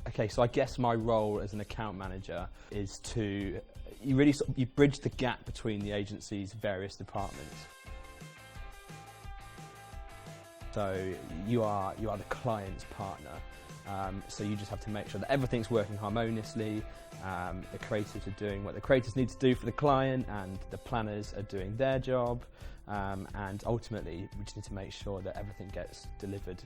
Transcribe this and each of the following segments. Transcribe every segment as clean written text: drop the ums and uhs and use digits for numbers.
Okay, so I guess my role as an account manager is to you bridge the gap between the agency's various departments. So you are the client's partner. So you just have to make sure that everything's working harmoniously. The creatives are doing what the creatives need to do for the client, and the planners are doing their job. And ultimately, we just need to make sure that everything gets delivered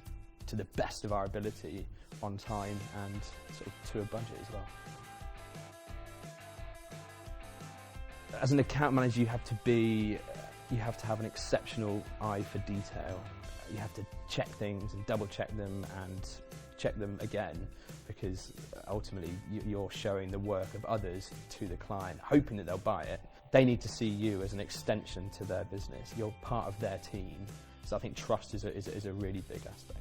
to the best of our ability on time and sort of to a budget as well. As an account manager, you have to have an exceptional eye for detail. You have to check things and double check them and check them again, because ultimately you're showing the work of others to the client, hoping that they'll buy it. They need to see you as an extension to their business. You're part of their team. So I think trust is a really big aspect.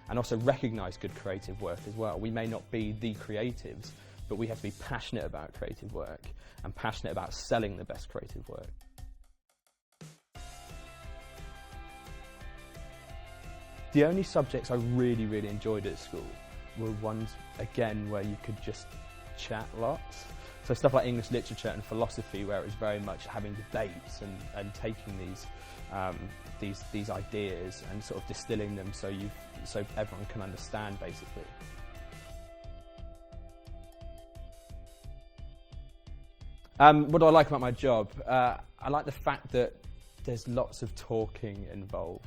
And also recognise good creative work as well. We may not be the creatives, but we have to be passionate about creative work and passionate about selling the best creative work. The only subjects I really enjoyed at school were ones, again, where you could just chat lots. So stuff like English literature and philosophy, where it was very much having debates and taking these ideas and sort of distilling them so everyone can understand, basically. What do I like about my job? I like the fact that there's lots of talking involved.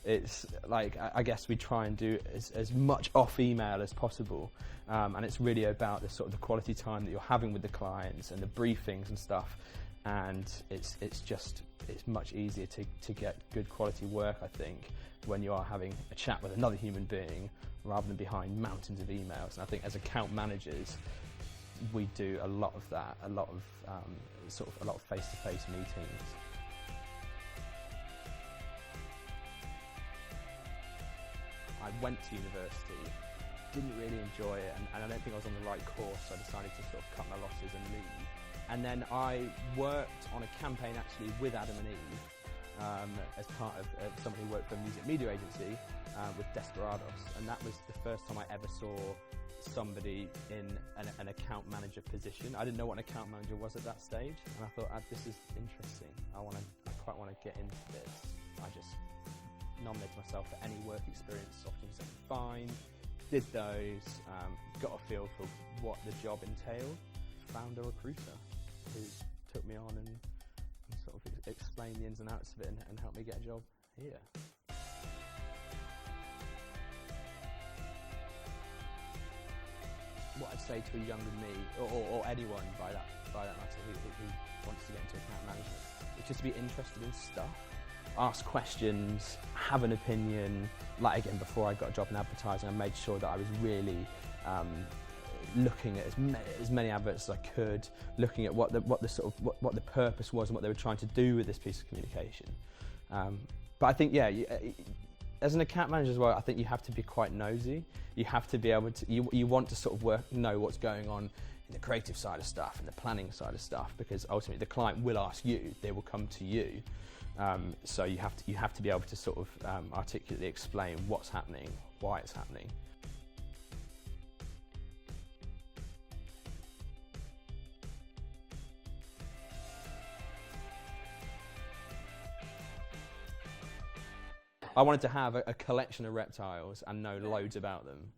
It's like, I guess we try and do as much off email as possible, and it's really about the sort of the quality time that you're having with the clients and the briefings and stuff, and it's much easier to get good quality work, I think, when you are having a chat with another human being rather than behind mountains of emails. And I think as account managers, we do a lot of that, a lot of face-to-face meetings. I went to university, didn't really enjoy it, and I don't think I was on the right course, so I decided to sort of cut my losses and leave. And then I worked on a campaign actually with Adam and Eve as part of somebody who worked for a music media agency with Desperados, and that was the first time I ever saw somebody in an account manager position. I didn't know what an account manager was at that stage, and I thought, this is interesting. I quite want to get into this. I just nominated myself for any work experience opportunities I could find, did those, got a feel for what the job entailed, found a recruiter who took me on and sort of explained the ins and outs of it and helped me get a job here. What I'd say to a younger me, or anyone by that matter who wants to get into account management, is just to be interested in stuff. Ask questions, have an opinion. Like, again, before I got a job in advertising, I made sure that I was really looking at as many adverts as I could, looking at what the purpose was and what they were trying to do with this piece of communication. But I think, as an account manager as well, I think you have to be quite nosy. You have to be able to, you want to sort of know what's going on in the creative side of stuff and the planning side of stuff, because ultimately the client will ask you, they will come to you. So you have to be able to sort of articulately explain what's happening, why it's happening. I wanted to have a collection of reptiles and know loads about them.